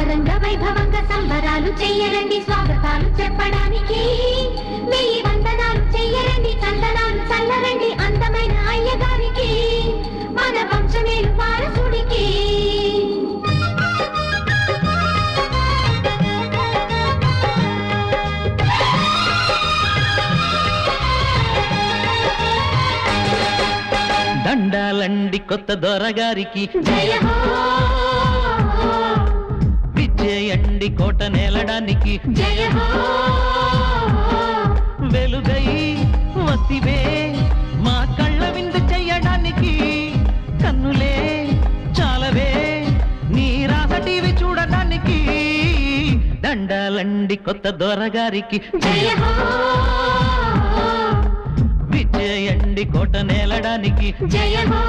అంగరంగ వైభవంగా సంబరాలు చెయ్యరండి స్వాగతాలు చెప్పడానికి వెయ్యి వందనాలు చెయ్యరండి చందనాలు చల్లరండి అందమైన అయ్యగారికి మన వంశమేలు వారసుడికి దండాలండి కొత్త దొరగారికి జయ హో విజయండి కోట నేలడానికి జయ హో వెలుగై వసివే మా కళ్ళ విందు చెయ్యడానికి కన్నులే చాలవే నీ రాస టీవీ చూడడానికి దండాలండి కొత్త దొరగారికి జయ హో విజయండి కోట నేలడానికి జయ హో